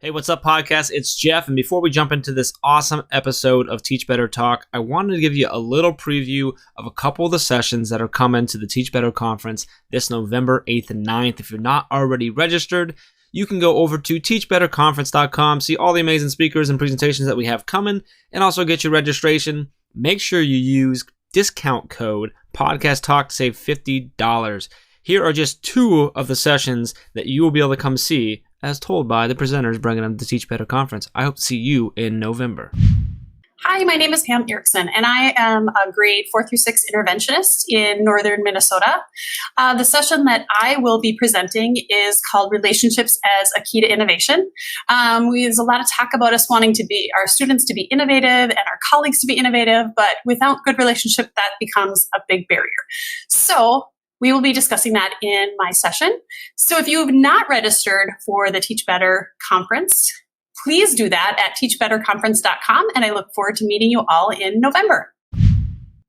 Hey, what's up, podcast? It's Jeff, and before we jump into this awesome episode of Teach Better Talk, I wanted to give you a little preview of a couple of the sessions that are coming to the Teach Better Conference this November 8th and 9th. If you're not already registered, you can go over to teachbetterconference.com, see all the amazing speakers and presentations that we have coming, and also get your registration. Make sure you use discount code Podcast Talk to save $50. Here are just two of the sessions that you will be able to come see as told by the presenters bringing them to the Teach Better Conference. I hope to see you in November. Hi, my name is Pam Erickson, and I am a grade 4 through 6 interventionist in northern Minnesota. The session that I will be presenting is called Relationships as a Key to Innovation. There's a lot of talk about us wanting our students to be innovative and our colleagues to be innovative, but without good relationship, that becomes a big barrier. So we will be discussing that in my session. So if you have not registered for the Teach Better Conference, please do that at teachbetterconference.com, and I look forward to meeting you all in November.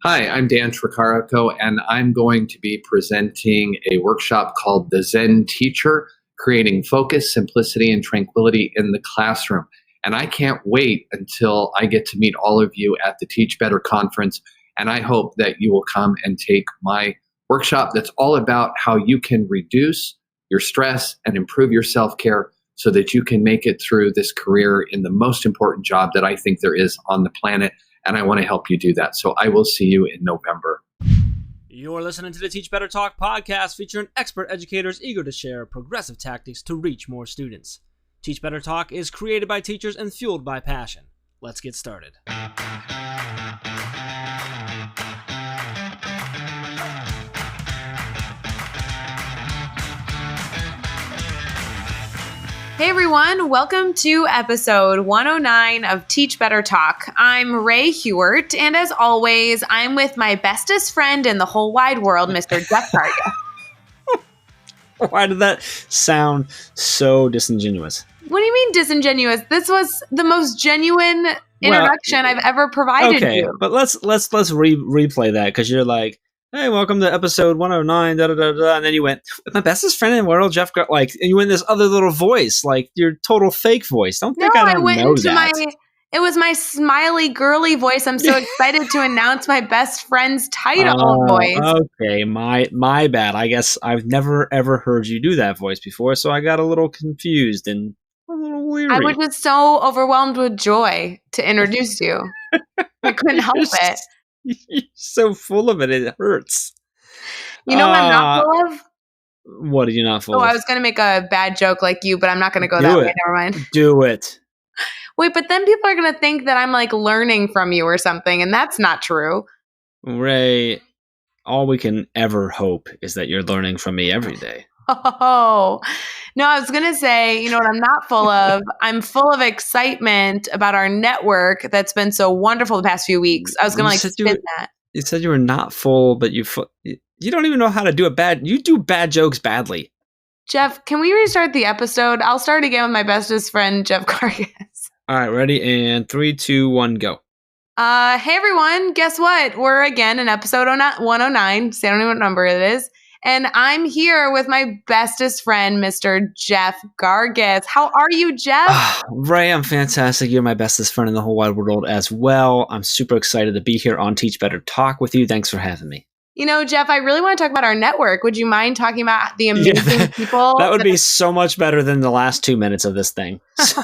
Hi, I'm Dan Tricarico, and I'm going to be presenting a workshop called The Zen Teacher, Creating Focus, Simplicity, and Tranquility in the Classroom. And I can't wait until I get to meet all of you at the Teach Better Conference, and I hope that you will come and take my workshop that's all about how you can reduce your stress and improve your self-care so that you can make it through this career in the most important job that I think there is on the planet. And I want to help you do that. So I will see you in November. You're listening to the Teach Better Talk podcast featuring expert educators eager to share progressive tactics to reach more students. Teach Better Talk is created by teachers and fueled by passion. Let's get started. Hey everyone, welcome to episode 109 of Teach Better Talk. I'm Ray Hewart, and as always, I'm with my bestest friend in the whole wide world, Mr. Jeff Carga. Why did that sound so disingenuous? What do you mean disingenuous? This was the most genuine introduction I've ever provided you. Okay, but let's replay that, because you're like, hey, welcome to episode 109, and then you went, with my bestest friend in the world, Jeff, and you went this other little voice, like your total fake voice. Don't think I don't know that. It was my smiley, girly voice. I'm so excited to announce my best friend's title voice. Okay, my bad. I guess I've never, ever heard you do that voice before, so I got a little confused and a little weary. I was just so overwhelmed with joy to introduce you. I couldn't help it. You're so full of it, it hurts. You know what I'm not full of? What are you not full of? I was going to make a bad joke like you, but I'm not going to go that way. Never mind. Do it. Wait, but then people are going to think that I'm like learning from you or something, and that's not true. Ray, all we can ever hope is that you're learning from me every day. Oh, no, I was going to say, you know what I'm not full of? I'm full of excitement about our network that's been so wonderful the past few weeks. I was going to spin that. You said you were not full, but you don't even know how to do you do bad jokes badly. Jeff, can we restart the episode? I'll start again with my bestest friend, Jeff Cargas. All right, ready? And 3, 2, 1, go. Hey everyone, guess what? We're again in episode 109. So I don't know what number it is. And I'm here with my bestest friend, Mr. Jeff Gargas. How are you, Jeff? Ray, I'm fantastic. You're my bestest friend in the whole wide world as well. I'm super excited to be here on Teach Better Talk with you. Thanks for having me. You know, Jeff, I really want to talk about our network. Would you mind talking about the amazing people? That would be so much better than the last 2 minutes of this thing. So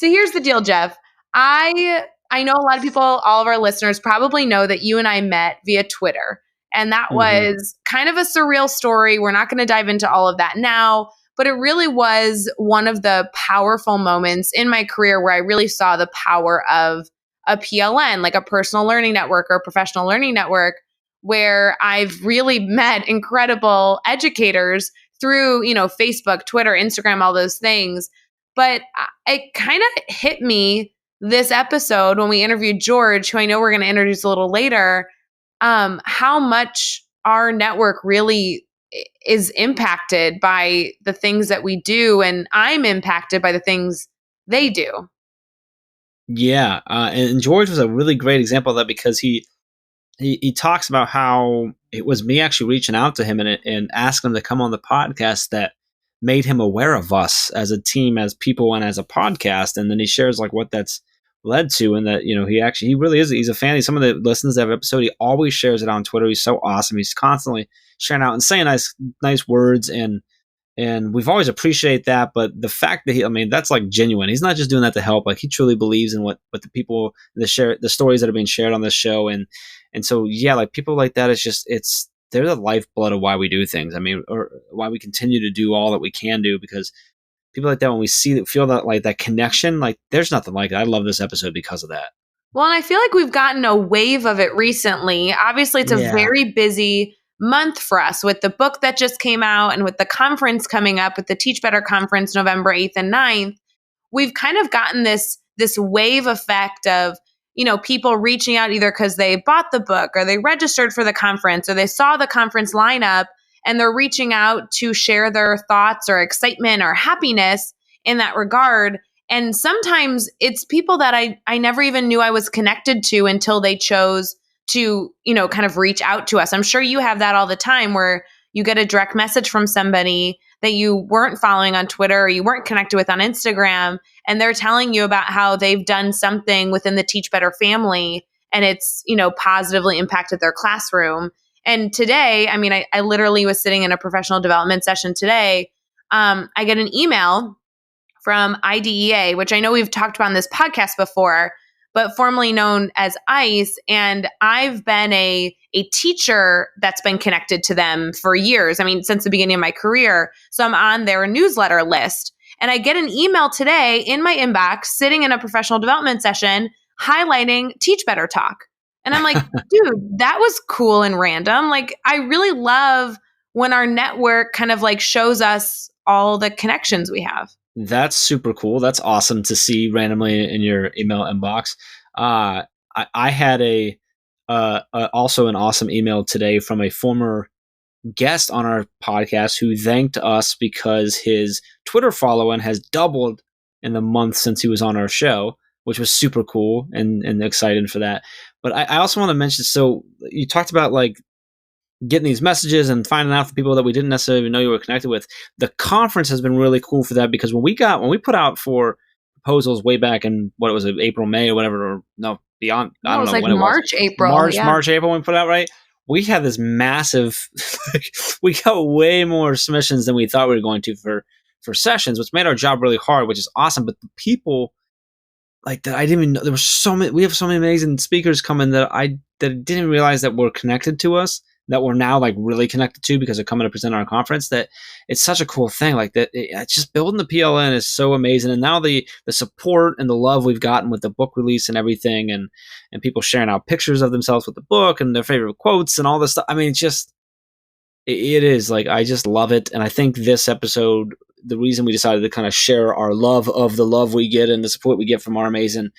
here's the deal, Jeff. I know a lot of people, all of our listeners probably know that you and I met via Twitter. And that was kind of a surreal story. We're not going to dive into all of that now, but it really was one of the powerful moments in my career where I really saw the power of a PLN, like a personal learning network or a professional learning network, where I've really met incredible educators through, Facebook, Twitter, Instagram, all those things. But it kind of hit me this episode when we interviewed George, who I know we're going to introduce a little later, how much our network really is impacted by the things that we do, and I'm impacted by the things they do. Yeah, and George was a really great example of that, because he talks about how it was me actually reaching out to him and asking him to come on the podcast that made him aware of us as a team, as people, and as a podcast. And then he shares like what that's led to, and that, he really is, he's a fan. Some of the listens to that episode, he always shares it on Twitter. He's so awesome. He's constantly sharing out and saying nice words, and we've always appreciated that. But the fact that that's like genuine. He's not just doing that to help. Like, he truly believes in what the people, the stories that are being shared on this show. And so, yeah, like people like that, they're the lifeblood of why we do things. Or why we continue to do all that we can do, because people like that, when we feel that, like, that connection, like, there's nothing like it. I love this episode because of that. Well, and I feel like we've gotten a wave of it recently. Obviously, it's a very busy month for us with the book that just came out and with the conference coming up, with the Teach Better conference November 8th and 9th. We've kind of gotten this wave effect of, people reaching out either because they bought the book or they registered for the conference or they saw the conference lineup, and they're reaching out to share their thoughts or excitement or happiness in that regard. And sometimes it's people that I never even knew I was connected to until they chose to, kind of reach out to us. I'm sure you have that all the time, where you get a direct message from somebody that you weren't following on Twitter or you weren't connected with on Instagram, and they're telling you about how they've done something within the Teach Better family, and it's, positively impacted their classroom. And today, I literally was sitting in a professional development session today. I get an email from IDEA, which I know we've talked about on this podcast before, but formerly known as ICE. And I've been a teacher that's been connected to them for years. Since the beginning of my career. So I'm on their newsletter list. And I get an email today in my inbox, sitting in a professional development session, highlighting Teach Better Talk. And I'm like, dude, that was cool and random. Like, I really love when our network kind of like shows us all the connections we have. That's super cool. That's awesome to see randomly in your email inbox. I had also an awesome email today from a former guest on our podcast who thanked us because his Twitter following has doubled in the month since he was on our show, which was super cool and excited for that. But I also want to mention, so you talked about like getting these messages and finding out from people that we didn't necessarily know you were connected with. The conference has been really cool for that, because when we put out for proposals way back in, what was it, April, May or whatever, or no, beyond, I don't know when it was. March, April. March, April when we put out, right? We had this massive, we got way more submissions than we thought we were going to for sessions, which made our job really hard, which is awesome. But the people like that, I didn't even know, there were so many, we have so many amazing speakers coming that I didn't realize that were connected to us, that we're now like really connected to because they're coming to present on our conference. That it's such a cool thing. Like that, it's just building the PLN is so amazing. And now the support and the love we've gotten with the book release and everything, and people sharing out pictures of themselves with the book and their favorite quotes and all this stuff. It is like, I just love it. And I think this episode, the reason we decided to kind of share our love of the love we get and the support we get from our amazing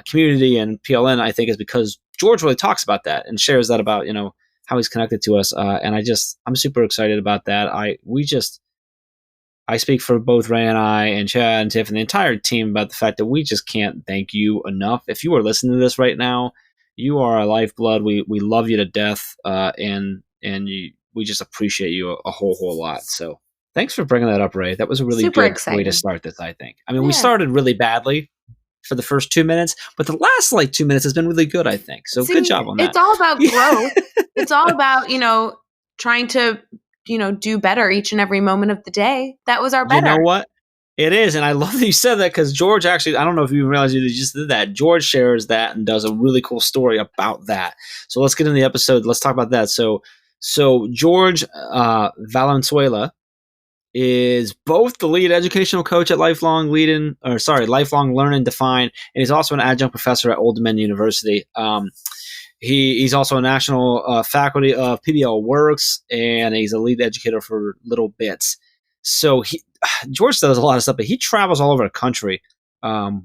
community and PLN, I think, is because George really talks about that and shares that about, how he's connected to us. And I'm super excited about that. I speak for both Ray and I and Chad and Tiff and the entire team about the fact that we just can't thank you enough. If you are listening to this right now, you are our lifeblood. We love you to death. We just appreciate you a whole lot. So thanks for bringing that up, Ray. That was a really good way to start this, I think. We started really badly for the first 2 minutes, but the last 2 minutes has been really good, I think. So good job on that. It's all about growth. It's all about, trying to, do better each and every moment of the day. That was our better. You know what? It is. And I love that you said that, because George actually, I don't know if you realize you just did that. George shares that and does a really cool story about that. So let's get into the episode. Let's talk about that. So Jorge Valenzuela is both the lead educational coach at Lifelong Learn and Define, and he's also an adjunct professor at Old Dominion University. He's also a national faculty of PBL Works, and he's a lead educator for Little Bits. So George does a lot of stuff, but he travels all over the country,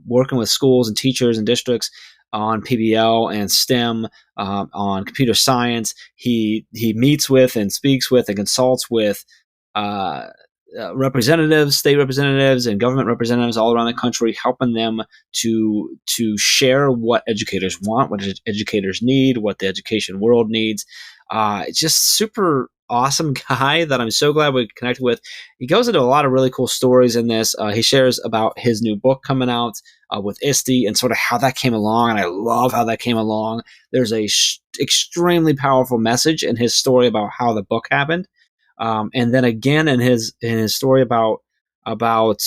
working with schools and teachers and districts on PBL and STEM, on computer science. He meets with and speaks with and consults with representatives, state representatives, and government representatives all around the country, helping them to share what educators want, what educators need, what the education world needs. It's just super awesome guy that I'm so glad we connected with. He goes into a lot of really cool stories in this. He shares about his new book coming out with ISTE and sort of how that came along, and I love how that came along. There's a extremely powerful message in his story about how the book happened. And then again in his story about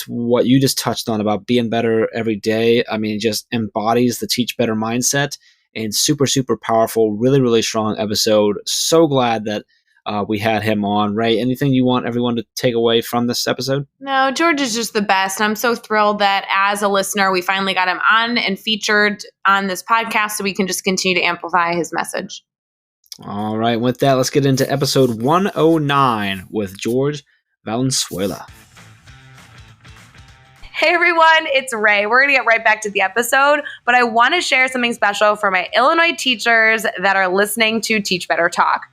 what you just touched on about being better every day. I mean, just embodies the teach better mindset, and super, super powerful, really, really strong episode. So glad that we had him on. Ray, anything you want everyone to take away from this episode? No, George is just the best. I'm so thrilled that as a listener, we finally got him on and featured on this podcast so we can just continue to amplify his message. All right, with that, let's get into episode 109 with Jorge Valenzuela. Hey everyone, it's Ray. We're going to get right back to the episode, but I want to share something special for my Illinois teachers that are listening to Teach Better Talk.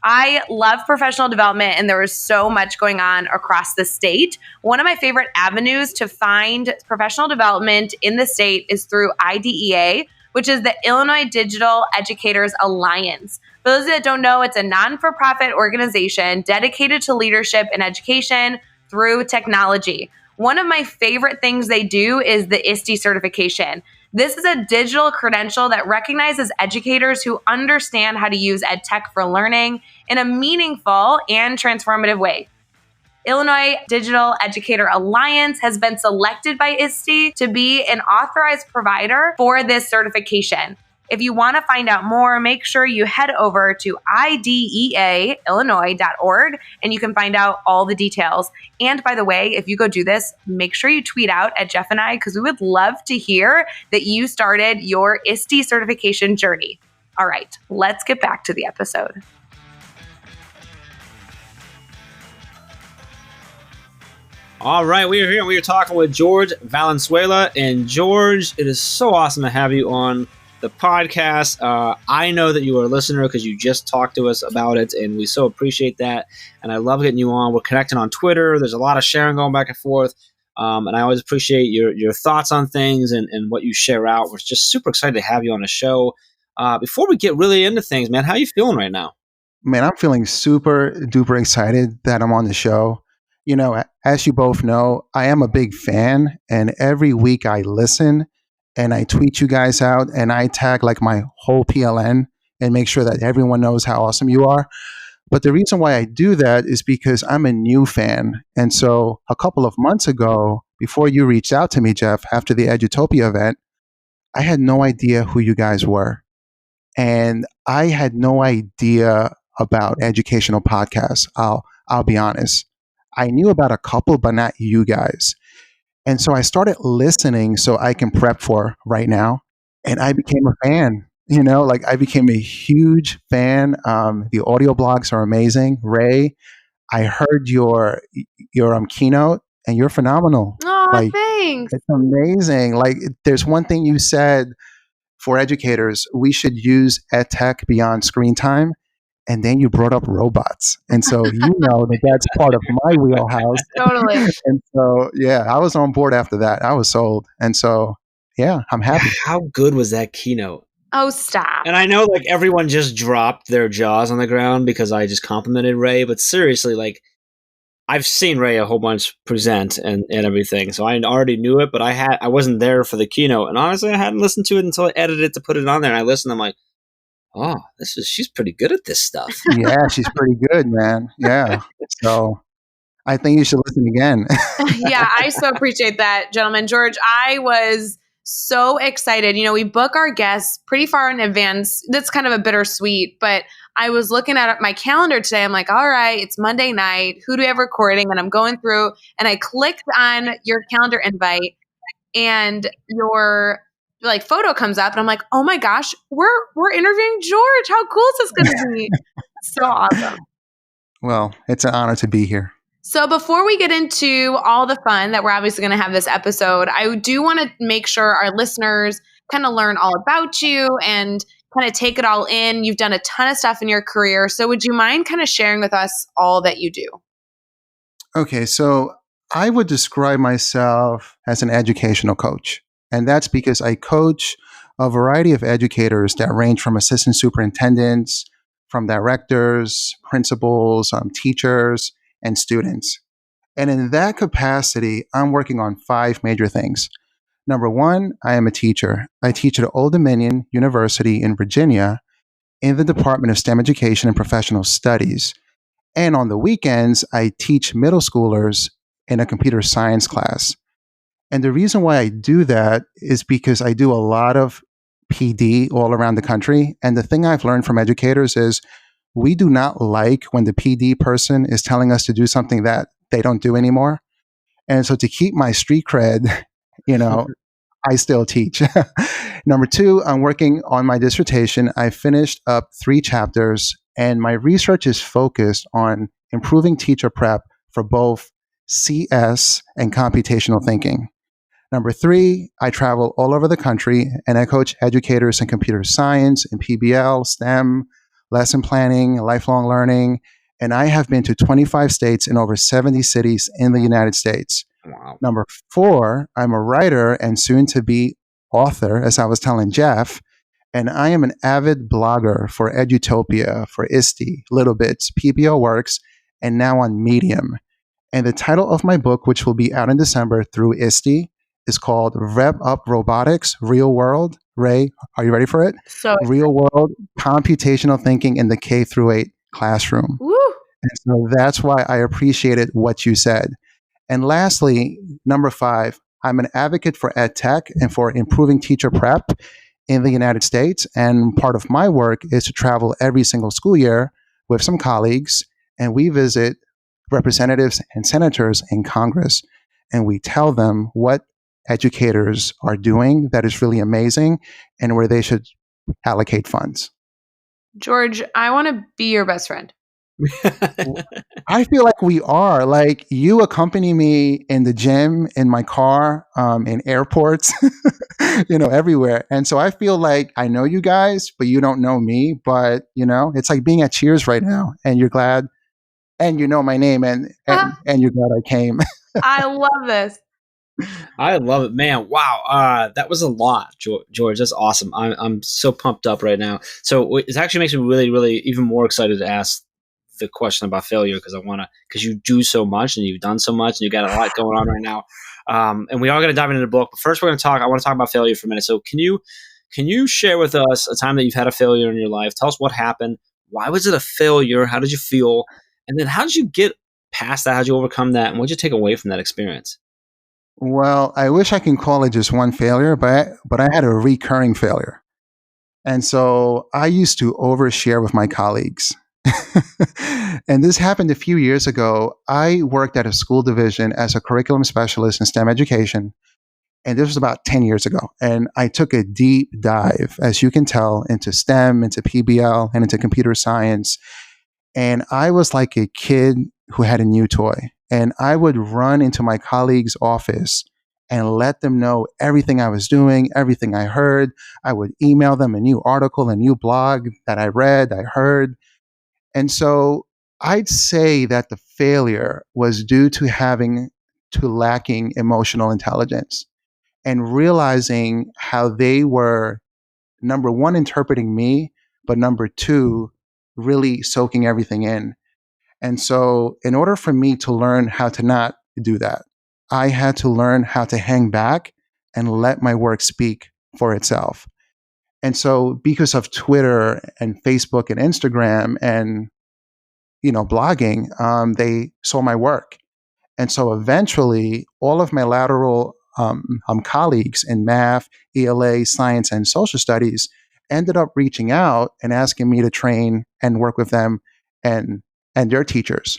I love professional development, and there is so much going on across the state. One of my favorite avenues to find professional development in the state is through IDEA, which is the Illinois Digital Educators Alliance. For those that don't know, it's a non-for-profit organization dedicated to leadership and education through technology. One of my favorite things they do is the ISTE certification. This is a digital credential that recognizes educators who understand how to use ed tech for learning in a meaningful and transformative way. Illinois Digital Educator Alliance has been selected by ISTE to be an authorized provider for this certification. If you want to find out more, make sure you head over to ideaillinois.org and you can find out all the details. And by the way, if you go do this, make sure you tweet out at Jeff and I, because we would love to hear that you started your ISTE certification journey. All right, let's get back to the episode. All right, we are here. We are talking with Jorge Valenzuela. And George, it is so awesome to have you on the podcast. I know that you are a listener because you just talked to us about it, and we so appreciate that. And I love getting you on. We're connecting on Twitter. There's a lot of sharing going back and forth. And I always appreciate your thoughts on things and what you share out. We're just super excited to have you on the show. Before we get really into things, man, how are you feeling right now? Man, I'm feeling super duper excited that I'm on the show. You know, as you both know, I am a big fan, and every week I listen and I tweet you guys out and I tag like my whole PLN and make sure that everyone knows how awesome you are. But the reason why I do that is because I'm a new fan. And so a couple of months ago, before you reached out to me, Jeff, after the Edutopia event, I had no idea who you guys were. And I had no idea about educational podcasts. I'll be honest. I knew about a couple, but not you guys. And so I started listening so I can prep for right now. And I became a fan, you know, like I became a huge fan. The audio blogs are amazing. Ray, I heard your keynote and you're phenomenal. Oh, like, thanks. It's amazing. Like there's one thing you said for educators, we should use ed tech beyond screen time. And then you brought up robots. And so you know that that's part of my wheelhouse. Totally. And so, yeah, I was on board after that. I was sold. And so, yeah, I'm happy. How good was that keynote? Oh, stop. And I know like everyone just dropped their jaws on the ground because I just complimented Ray. But seriously, like I've seen Ray a whole bunch present and everything. So I already knew it, but I wasn't there for the keynote. And honestly, I hadn't listened to it until I edited it to put it on there. And I listened, I'm like, oh, she's pretty good at this stuff. Yeah, she's pretty good, man. Yeah. So I think you should listen again. Yeah, I so appreciate that, gentlemen. George, I was so excited. You know, we book our guests pretty far in advance. That's kind of a bittersweet, but I was looking at my calendar today. I'm like, all right, it's Monday night. Who do we have recording? And I'm going through and I clicked on your calendar invite and your like photo comes up and I'm like, oh my gosh, we're interviewing George. How cool is this going to be? So awesome. Well, it's an honor to be here. So before we get into all the fun that we're obviously going to have this episode, I do want to make sure our listeners kind of learn all about you and kind of take it all in. You've done a ton of stuff in your career. So would you mind kind of sharing with us all that you do? Okay, so I would describe myself as an educational coach. And that's because I coach a variety of educators that range from assistant superintendents, from directors, principals, teachers, and students. And in that capacity, I'm working on 5 major things. Number one, I am a teacher. I teach at Old Dominion University in Virginia in the Department of STEM Education and Professional Studies. And on the weekends, I teach middle schoolers in a computer science class. And the reason why I do that is because I do a lot of PD all around the country. And the thing I've learned from educators is we do not like when the PD person is telling us to do something that they don't do anymore. And so to keep my street cred, you know, I still teach. Number two, I'm working on my dissertation. I finished up 3 chapters, and my research is focused on improving teacher prep for both CS and computational thinking. Number three, I travel all over the country and I coach educators in computer science and PBL, STEM, lesson planning, lifelong learning. And I have been to 25 states and over 70 cities in the United States. Wow. Number four, I'm a writer and soon to be author, as I was telling Jeff. And I am an avid blogger for Edutopia, for ISTE, Little Bits, PBL Works, and now on Medium. And the title of my book, which will be out in December through ISTE, is called Rev Up Robotics, Real World. Ray, are you ready for it? So Real World Computational Thinking in the K through 8 Classroom. woo. And so that's why I appreciated what you said. And lastly, number 5, I'm an advocate for ed tech and for improving teacher prep in the United States. And part of my work is to travel every single school year with some colleagues, and we visit representatives and senators in Congress, and we tell them what educators are doing that is really amazing and where they should allocate funds. George, I want to be your best friend. I feel like we are. Like, you accompany me in the gym, in my car, in airports, everywhere. And so I feel like I know you guys, but you don't know me. But, it's like being at Cheers right now, and you're glad, and you know my name, and you're glad I came. I love this. I love it, man. Wow, that was a lot, George. That's awesome. I'm so pumped up right now. So it actually makes me really, really even more excited to ask the question about failure, because you do so much and you've done so much and you got a lot going on right now. And we are going to dive into the book, but first I want to talk about failure for a minute. So can you share with us a time that you've had a failure in your life? Tell us what happened. Why was it a failure? How did you feel? And then how did you get past that? How did you overcome that? And what did you take away from that experience? Well, I wish I can call it just one failure, but I had a recurring failure. And so I used to overshare with my colleagues. And this happened a few years ago. I worked at a school division as a curriculum specialist in STEM education. And this was about 10 years ago. And I took a deep dive, as you can tell, into STEM, into PBL, and into computer science. And I was like a kid who had a new toy. And I would run into my colleague's office and let them know everything I was doing, everything I heard. I would email them a new article, a new blog that I read, I heard. And so I'd say that the failure was due to lacking emotional intelligence and realizing how they were, number one, interpreting me, but number two, really soaking everything in. And so in order for me to learn how to not do that, I had to learn how to hang back and let my work speak for itself. And so because of Twitter and Facebook and Instagram and, blogging, they saw my work. And so eventually all of my lateral colleagues in math, ELA, science, and social studies ended up reaching out and asking me to train and work with them and their teachers.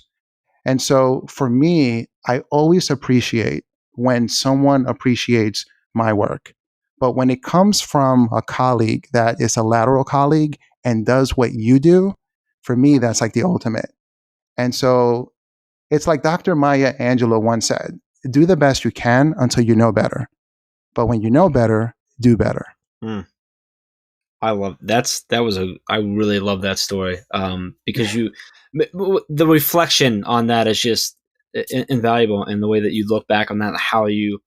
And so for me, I always appreciate when someone appreciates my work. But when it comes from a colleague that is a lateral colleague and does what you do, for me, that's like the ultimate. And so it's like Dr. Maya Angelou once said, do the best you can until you know better. But when you know better, do better. I really love that story. Because the reflection on that is just invaluable in the way that you look back on that, how you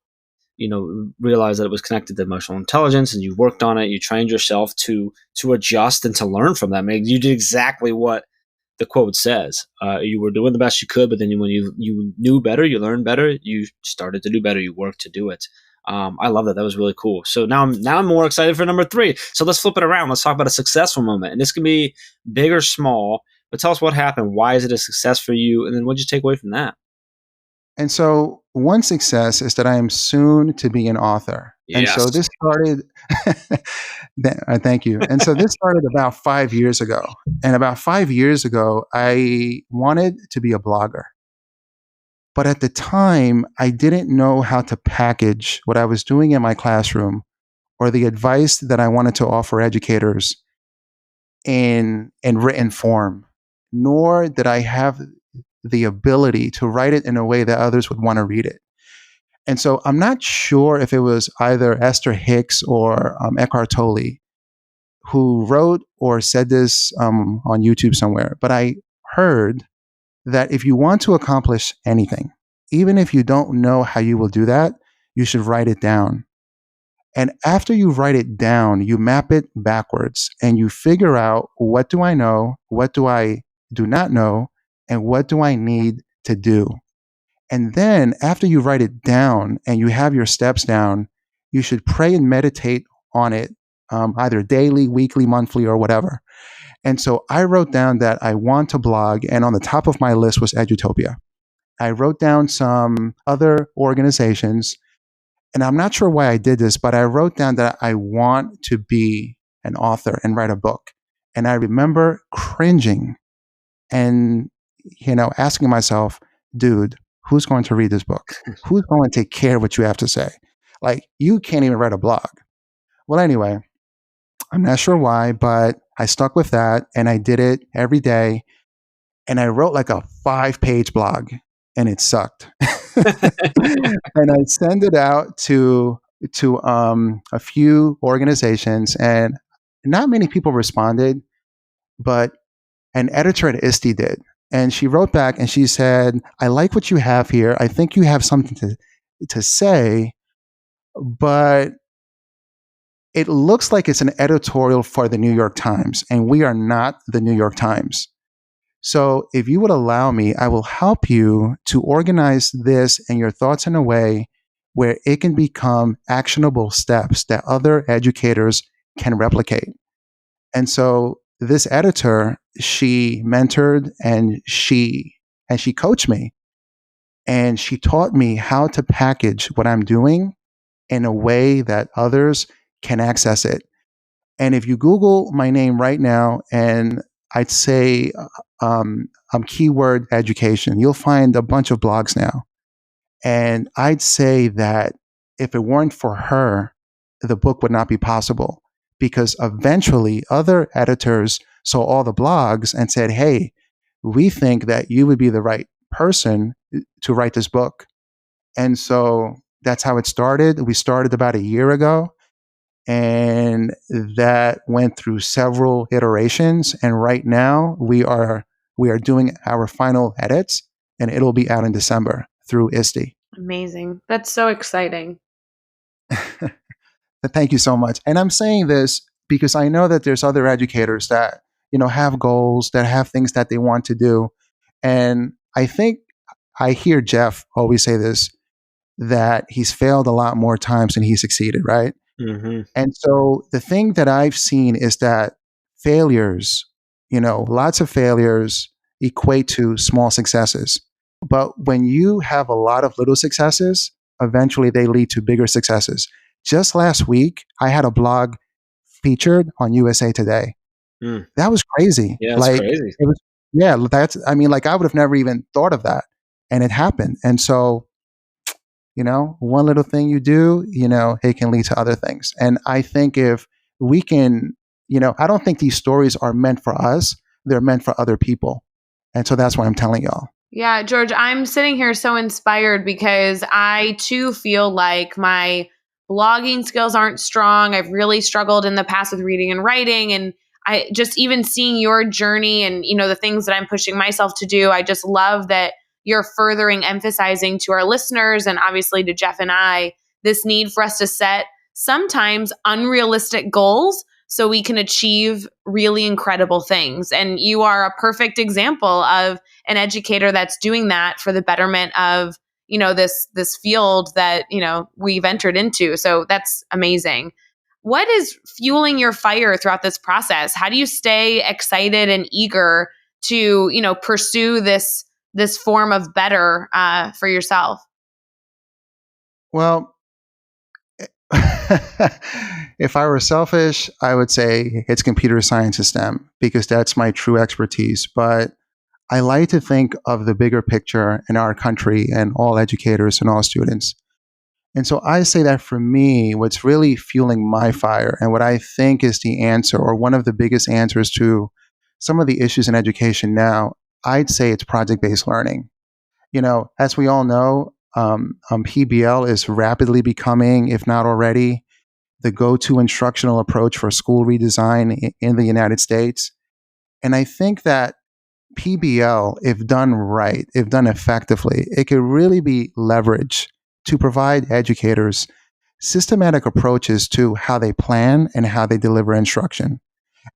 realize that it was connected to emotional intelligence, and you worked on it. You trained yourself to adjust and to learn from that. I mean, you did exactly what the quote says. You were doing the best you could, but then when you knew better, you learned better, you started to do better, you worked to do it. I love that. That was really cool. So now I'm more excited for number 3. So let's flip it around. Let's talk about a successful moment. And this can be big or small, but tell us what happened. Why is it a success for you? And then what did you take away from that? And so one success is that I am soon to be an author. And so Yes. this started, thank you. And so this started about 5 years ago. And about 5 years ago, I wanted to be a blogger. But at the time, I didn't know how to package what I was doing in my classroom or the advice that I wanted to offer educators in written form, nor did I have the ability to write it in a way that others would want to read it. And so I'm not sure if it was either Esther Hicks or Eckhart Tolle who wrote or said this on YouTube somewhere, but I heard that if you want to accomplish anything, even if you don't know how you will do that, you should write it down. And after you write it down, you map it backwards and you figure out, what do I know? What do I do not know? And what do I need to do? And then after you write it down and you have your steps down, you should pray and meditate on it, either daily, weekly, monthly, or whatever. And so I wrote down that I want to blog, and on the top of my list was Edutopia. I wrote down some other organizations, and I'm not sure why I did this, but I wrote down that I want to be an author and write a book. And I remember cringing and asking myself, dude, who's going to read this book? Who's going to take care of what you have to say? Like, you can't even write a blog. Well, anyway, I'm not sure why, but I stuck with that and I did it every day. And I wrote like a 5-page blog and it sucked. And I sent it out to a few organizations, and not many people responded, but an editor at ISTE did. And she wrote back and she said, I like what you have here. I think you have something to say, but it looks like it's an editorial for the New York Times, and we are not the New York Times. So if you would allow me, I will help you to organize this and your thoughts in a way where it can become actionable steps that other educators can replicate. And so this editor, she mentored and she coached me, and she taught me how to package what I'm doing in a way that others can access it. And if you Google my name right now, and I'd say keyword education, you'll find a bunch of blogs now. And I'd say that if it weren't for her, the book would not be possible, because eventually other editors saw all the blogs and said, hey, we think that you would be the right person to write this book. And so that's how it started. We started about a year ago, and that went through several iterations. And right now we are doing our final edits, and it'll be out in December through ISTE. Amazing. That's so exciting. Thank you so much. And I'm saying this because I know that there's other educators that, have goals, that have things that they want to do. And I think I hear Jeff always say this, that he's failed a lot more times than he succeeded, right? Mm-hmm. And so the thing that I've seen is that failures, lots of failures equate to small successes. But when you have a lot of little successes, eventually they lead to bigger successes. Just last week, I had a blog featured on USA Today. That was crazy. Yeah, it's crazy. I would have never even thought of that. And it happened. And so, one little thing you do, it can lead to other things. And I think if we can, I don't think these stories are meant for us. They're meant for other people. And so that's why I'm telling y'all. Yeah, George, I'm sitting here so inspired because I too feel like my blogging skills aren't strong. I've really struggled in the past with reading and writing, and I just even seeing your journey and, the things that I'm pushing myself to do. I just love that you're furthering emphasizing to our listeners and obviously to Jeff and I, this need for us to set sometimes unrealistic goals so we can achieve really incredible things. And you are a perfect example of an educator that's doing that for the betterment of, this field that, we've entered into. So that's amazing. What is fueling your fire throughout this process? How do you stay excited and eager to, pursue this form of better for yourself? Well, if I were selfish, I would say it's computer science and STEM because that's my true expertise. But I like to think of the bigger picture in our country and all educators and all students. And so I say that for me, what's really fueling my fire and what I think is the answer or one of the biggest answers to some of the issues in education now, I'd say it's project-based learning. As we all know, PBL is rapidly becoming, if not already, the go-to instructional approach for school redesign in the United States. And I think that PBL, if done right, if done effectively, it could really be leveraged to provide educators systematic approaches to how they plan and how they deliver instruction.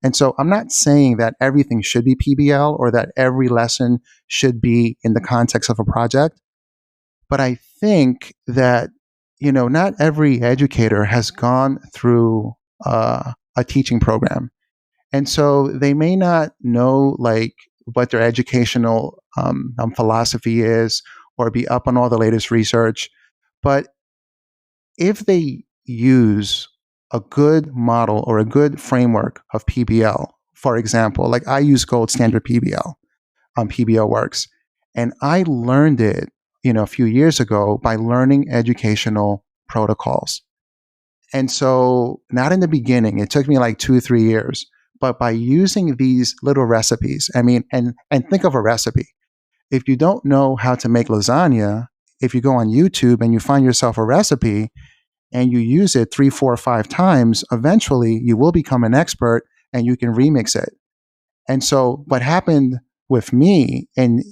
And so I'm not saying that everything should be PBL or that every lesson should be in the context of a project, but I think that, not every educator has gone through a teaching program. And so they may not know what their educational philosophy is or be up on all the latest research. But if they use a good model or a good framework of PBL, for example, like I use gold standard PBL on PBL Works, and I learned it, a few years ago by learning educational protocols. And so not in the beginning, it took me like 2-3 years, but by using these little recipes, and think of a recipe. If you don't know how to make lasagna, if you go on YouTube and you find yourself a recipe and you use it 3, 4, 5 times, eventually you will become an expert and you can remix it. And so what happened with me in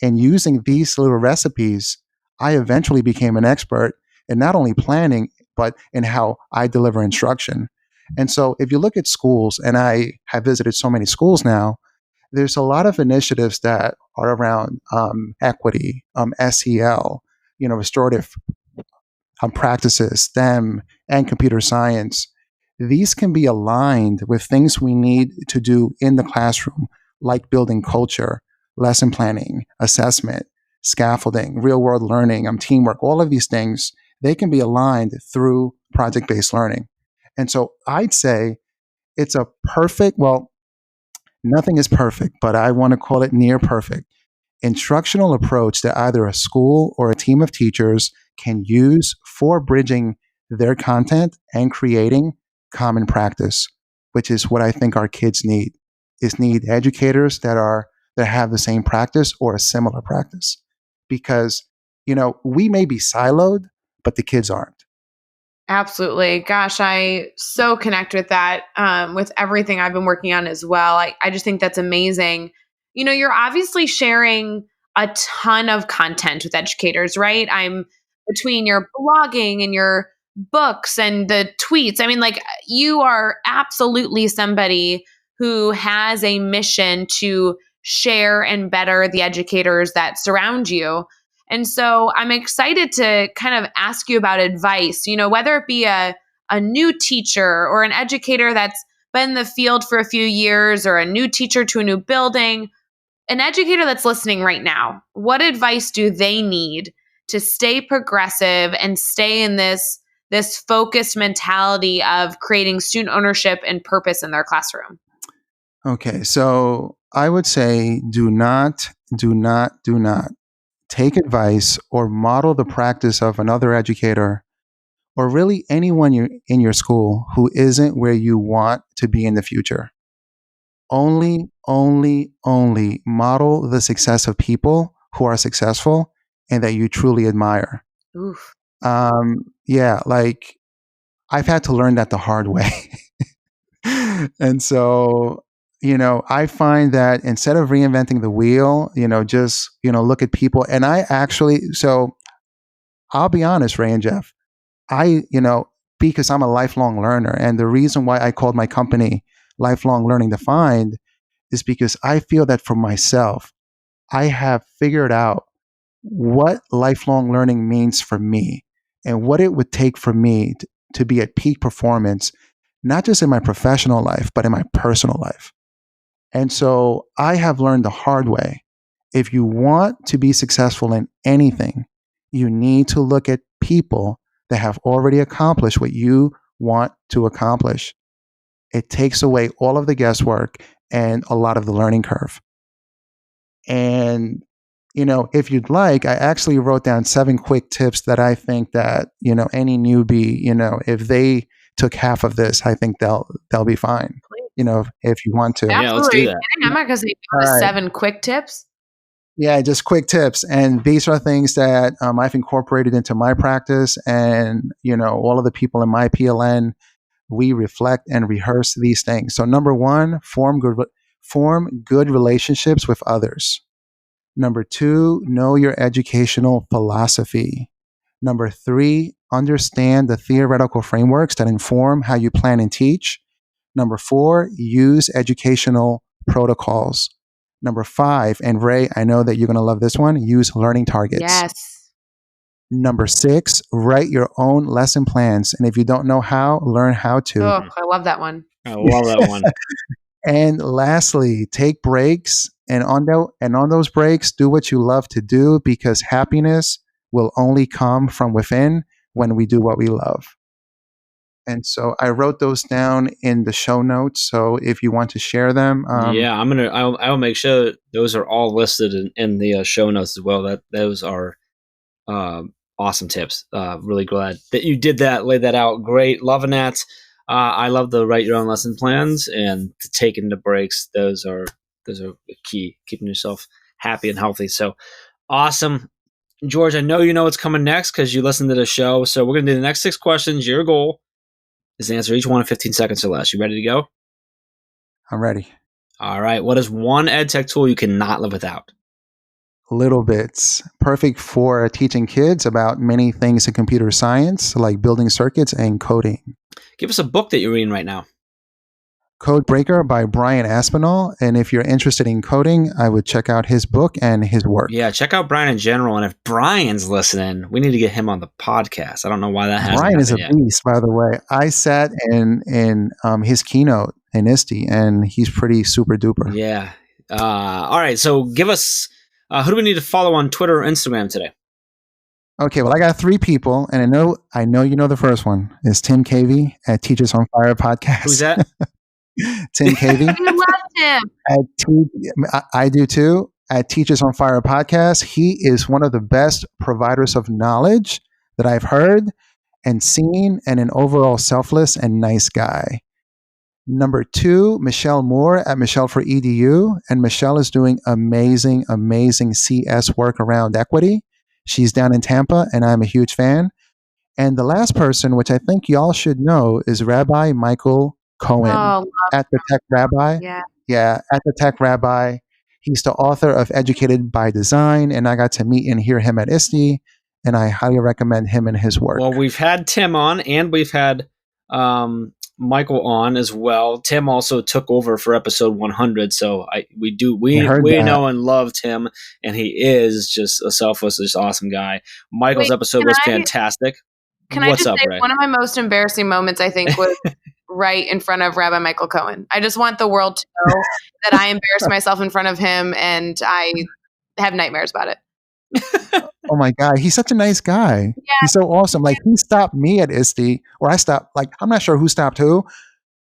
using these little recipes, I eventually became an expert in not only planning, but in how I deliver instruction. And so if you look at schools, and I have visited so many schools now, there's a lot of initiatives that are around equity, SEL, restorative practices, STEM, and computer science. These can be aligned with things we need to do in the classroom, like building culture, lesson planning, assessment, scaffolding, real-world learning, teamwork, all of these things. They can be aligned through project-based learning. And so I'd say it's a perfect, well, nothing is perfect, but I want to call it near perfect instructional approach that either a school or a team of teachers can use for bridging their content and creating common practice, which is what I think our kids need educators that have the same practice or a similar practice. Because, we may be siloed, but the kids aren't. Absolutely. Gosh, I so connect with that, with everything I've been working on as well. I just think that's amazing. You're obviously sharing a ton of content with educators, right? I'm between your blogging and your books and the tweets. You are absolutely somebody who has a mission to share and better the educators that surround you. And so I'm excited to kind of ask you about advice, whether it be a new teacher or an educator that's been in the field for a few years or a new teacher to a new building, an educator that's listening right now. What advice do they need to stay progressive and stay in this focused mentality of creating student ownership and purpose in their classroom? Okay, so I would say do not take advice or model the practice of another educator or really anyone in your school who isn't where you want to be in the future. Only model the success of people who are successful and that you truly admire. Oof. Yeah, I've had to learn that the hard way. And so, I find that instead of reinventing the wheel, just, look at people. And so I'll be honest, Ray and Jeff, because I'm a lifelong learner. And the reason why I called my company Lifelong Learning Defined is because I feel that for myself, I have figured out what lifelong learning means for me and what it would take for me to be at peak performance, not just in my professional life, but in my personal life. And so I have learned the hard way. If you want to be successful in anything, you need to look at people that have already accomplished what you want to accomplish. It takes away all of the guesswork and a lot of the learning curve. And, if you'd like, I actually wrote down 7 quick tips that I think that, any newbie, if they took half of this, I think they'll be fine. If you want to. Yeah, let's do that. I'm not going to say All right. 7 quick tips. Yeah, just quick tips. And these are things that I've incorporated into my practice. And, all of the people in my PLN, we reflect and rehearse these things. So number 1, form good relationships with others. Number 2, know your educational philosophy. Number 3, understand the theoretical frameworks that inform how you plan and teach. Number 4, use educational protocols. Number 5, and Ray, I know that you're going to love this one, use learning targets. Yes. Number 6, write your own lesson plans. And if you don't know how, learn how to. Oh, I love that one. I love that one. And lastly, take breaks. And on those breaks, do what you love to do, because happiness will only come from within when we do what we love. And so I wrote those down in the show notes. So if you want to share them, yeah, I'll make sure those are all listed in the show notes as well. Those are awesome tips. Really glad that you did that, laid that out. Great, loving that. I love the write your own lesson plans and to take into breaks. Those are key, keeping yourself happy and healthy. So awesome. George, I know you know what's coming next because you listened to the show. So we're going to do the next 6 questions. Your goal is to answer each one in 15 seconds or less. You ready to go? I'm ready. All right. What is one ed tech tool you cannot live without? Little Bits. Perfect for teaching kids about many things in computer science, like building circuits and coding. Give us a book that you're reading right now. Code Breaker by Brian Aspinall. And if you're interested in coding, I would check out his book and his work. Yeah, check out Brian in general. And if Brian's listening, we need to get him on the podcast. I don't know why that hasn't Brian is a yet. beast, by the way. I sat in his keynote in ISTE, and he's pretty super duper. Yeah. All right. So give us, who do we need to follow on Twitter or Instagram today? Okay, well, I got 3 people, and I know you know the first one is Tim Cavey at Teachers on Fire podcast. Who's that? Tim Cavey. I love him. I do too. At Teachers on Fire podcast, he is one of the best providers of knowledge that I've heard and seen, and an overall selfless and nice guy. Number 2, Michelle Moore at Michelle for EDU, and Michelle is doing amazing CS work around equity. She's down in Tampa, and I'm a huge fan. And the last person, which I think y'all should know, is Rabbi Michael Cohen at the Tech Rabbi. Yeah, at the Tech Rabbi. He's the author of Educated by Design, and I got to meet and hear him at ISTE, and I highly recommend him and his work. Well, we've had Tim on, and we've had Michael on as well. Tim also took over for episode 100, so we know and love Tim, and he is just a selfless, just awesome guy. Michael's episode was fantastic. Can I just say Ray? One of my most embarrassing moments, I think, was right in front of Rabbi Michael Cohen. I just want the world to know that I embarrassed myself in front of him, and I have nightmares about it. Oh my God, he's such a nice guy. Yeah. He's so awesome. Like, he stopped me at ISTE, or I stopped, like, I'm not sure who stopped who,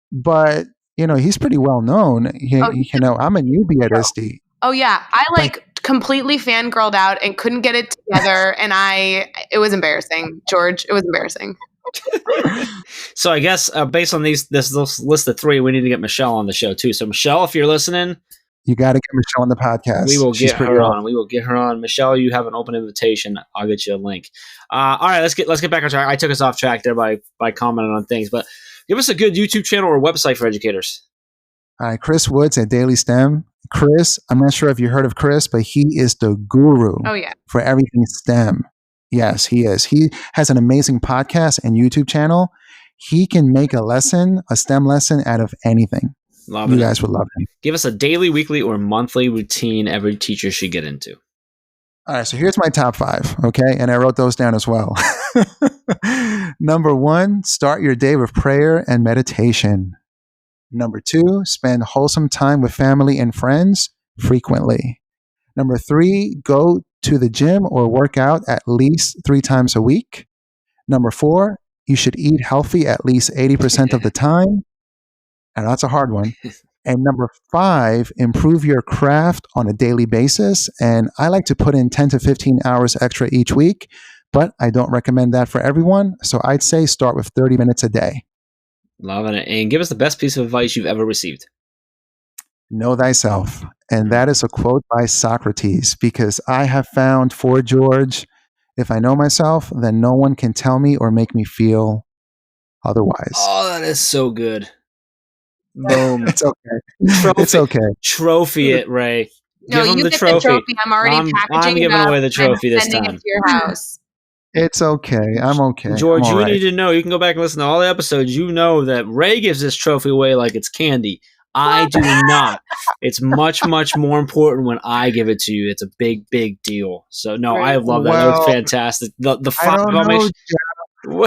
but, he's pretty well known. I'm a newbie at ISTE. Oh yeah. I completely fangirled out and couldn't get it together. And it was embarrassing, George. It was embarrassing. So I guess based on this list of 3, we need to get Michelle on the show too. So Michelle, if you're listening, you got to get Michelle on the podcast. We will get her on. We will get her on. Michelle, you have an open invitation. I'll get you a link. All right, let's get back on track. I took us off track there by commenting on things, but give us a good YouTube channel or website for educators. Chris Woods at Daily STEM. Chris, I'm not sure if you heard of Chris, but he is the guru for everything STEM. Yes, he is. He has an amazing podcast and YouTube channel. He can make a STEM lesson out of anything. You guys would love him. Give us a daily, weekly, or monthly routine every teacher should get into. All right, so here's my top 5, okay? And I wrote those down as well. Number 1, start your day with prayer and meditation. Number 2, spend wholesome time with family and friends frequently. Number 3, go to the gym or work out at least 3 times a week. Number 4, you should eat healthy at least 80% of the time. And that's a hard one. And number 5, improve your craft on a daily basis. And I like to put in 10 to 15 hours extra each week, but I don't recommend that for everyone. So I'd say start with 30 minutes a day. Loving it. And give us the best piece of advice you've ever received. Know thyself. And that is a quote by Socrates, because I have found for George, if I know myself, then no one can tell me or make me feel otherwise. Oh, that is so good. Boom. It's okay. It's okay. Trophy it, Ray. No, Give him you the get trophy. the trophy. I'm already packaging I'm giving it up away the trophy this sending time. it to your house. It's okay. I'm okay. George, I'm you all right. need to know. You can go back and listen to all the episodes. You know that Ray gives this trophy away like it's candy. I do not. It's much, much more important when I give it to you. It's a big, big deal. So, no, I love that. That was fantastic. The 5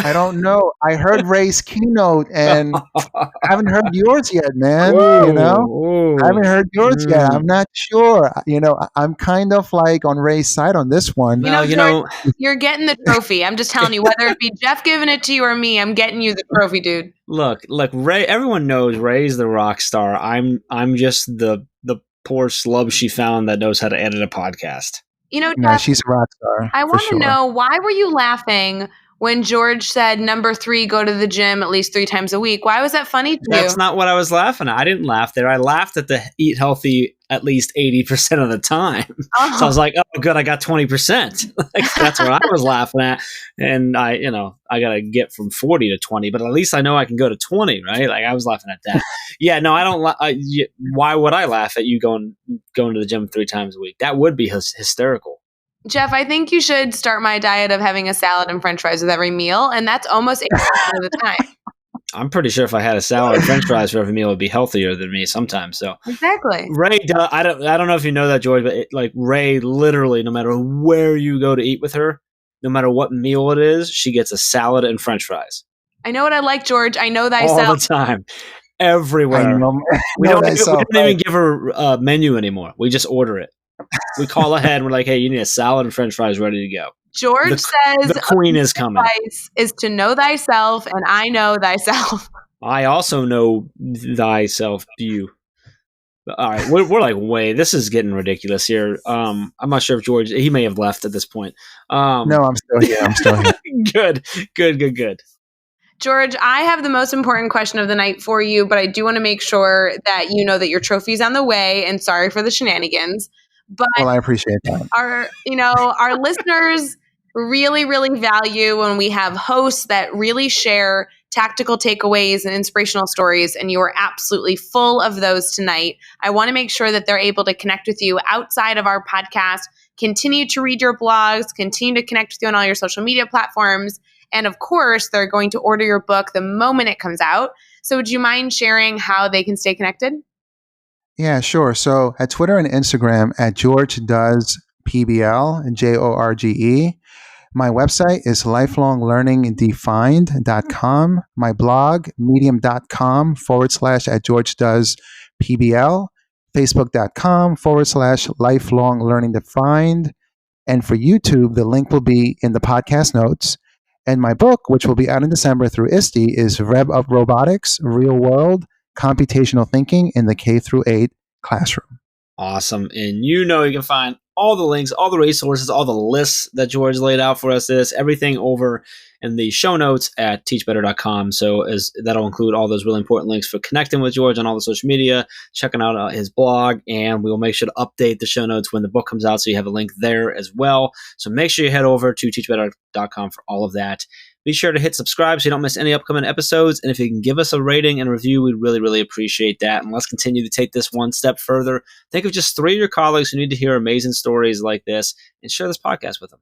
I don't know. I heard Ray's keynote and I haven't heard yours yet, man. Ooh, you know, ooh. I haven't heard yours yet. I'm not sure. You know, I'm kind of like on Ray's side on this one. You're getting the trophy. I'm just telling you, whether it be Jeff giving it to you or me, I'm getting you the trophy, dude. Look, Ray. Everyone knows Ray's the rock star. I'm just the poor slub she found that knows how to edit a podcast. You know, No, Jeff, she's a rock star. I want to sure. know, why were you laughing when George said number 3, go to the gym at least 3 times a week? Why was that funny to you? That's not what I was laughing at. I didn't laugh there. I laughed at the eat healthy at least 80% of the time. Oh. So I was like, oh, good, I got 20%. That's what I was laughing at. And I got to get from 40 to 20, but at least I know I can go to 20, right? Like, I was laughing at that. Yeah, no, I don't. Why would I laugh at you going to the gym 3 times a week? That would be hysterical. Jeff, I think you should start my diet of having a salad and french fries with every meal, and that's almost 80% of the time. I'm pretty sure if I had a salad and french fries for every meal, it would be healthier than me sometimes. So exactly. Ray, I don't know if you know that, George, but Ray, literally, no matter where you go to eat with her, no matter what meal it is, she gets a salad and french fries. I know what I like, George. I know thyself. All the time. Everywhere. We don't even give her a menu anymore. We just order it. We call ahead and we're like, hey, you need a salad and french fries ready to go. George says the queen is coming. Advice is to know thyself, and I know thyself. I also know thyself, you. All right, we're like, this is getting ridiculous here. I'm not sure if George, he may have left at this point. No, I'm still here. Good. George, I have the most important question of the night for you, but I do want to make sure that you know that your trophy's on the way, and sorry for the shenanigans. But well, I appreciate that. Our listeners really, really value when we have hosts that really share tactical takeaways and inspirational stories, and you are absolutely full of those tonight. I want to make sure that they're able to connect with you outside of our podcast, continue to read your blogs, continue to connect with you on all your social media platforms, and of course, they're going to order your book the moment it comes out. So would you mind sharing how they can stay connected? Yeah, sure. So at Twitter and Instagram at George Does PBL, Jorge. My website is lifelonglearningdefined.com. My blog, medium.com / George Does PBL, facebook.com / lifelong learning defined. And for YouTube, the link will be in the podcast notes. And my book, which will be out in December through ISTE, is Rev of Robotics, Real World Computational Thinking in the K-8 Classroom. Awesome. And you can find all the links, all the resources, all the lists that George laid out for us, everything over in the show notes at teachbetter.com. So that'll include all those really important links for connecting with George on all the social media, checking out his blog, and we'll make sure to update the show notes when the book comes out so you have a link there as well. So make sure you head over to teachbetter.com for all of that. Be sure to hit subscribe so you don't miss any upcoming episodes. And if you can give us a rating and a review, we'd really, really appreciate that. And let's continue to take this one step further. Think of just 3 of your colleagues who need to hear amazing stories like this and share this podcast with them.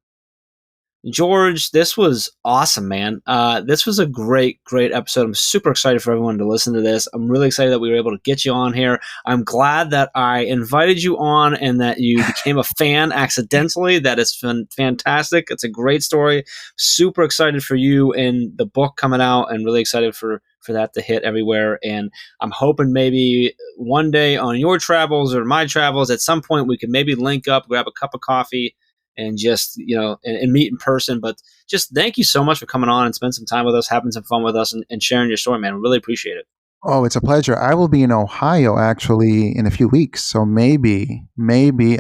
George, this was awesome, man. This was a great, great episode. I'm super excited for everyone to listen to this. I'm really excited that we were able to get you on here. I'm glad that I invited you on and that you became a fan accidentally. That is fantastic. It's a great story. Super excited for you and the book coming out, and really excited for that to hit everywhere. And I'm hoping maybe one day on your travels or my travels, at some point we can maybe link up, grab a cup of coffee, and just, and meet in person. But just thank you so much for coming on and spend some time with us, having some fun with us, and sharing your story, man. I really appreciate it. Oh, it's a pleasure. I will be in Ohio actually in a few weeks. So maybe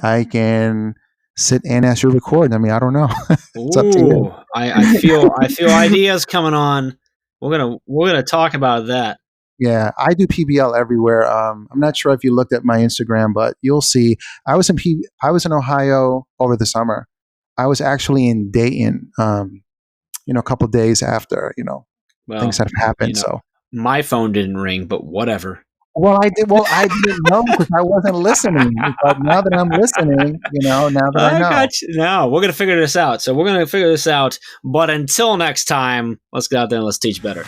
I can sit in as you record. I mean, I don't know. It's up to you. I feel ideas coming on. We're gonna talk about that. Yeah, I do PBL everywhere. I'm not sure if you looked at my Instagram, but you'll see. I was in Ohio over the summer. I was actually in Dayton, a couple of days after, things that have happened. So my phone didn't ring, but whatever. Well, I didn't know because I wasn't listening. But now that I'm listening, now that I know. Got you. No, we're gonna figure this out. So we're gonna figure this out. But until next time, let's get out there and let's teach better.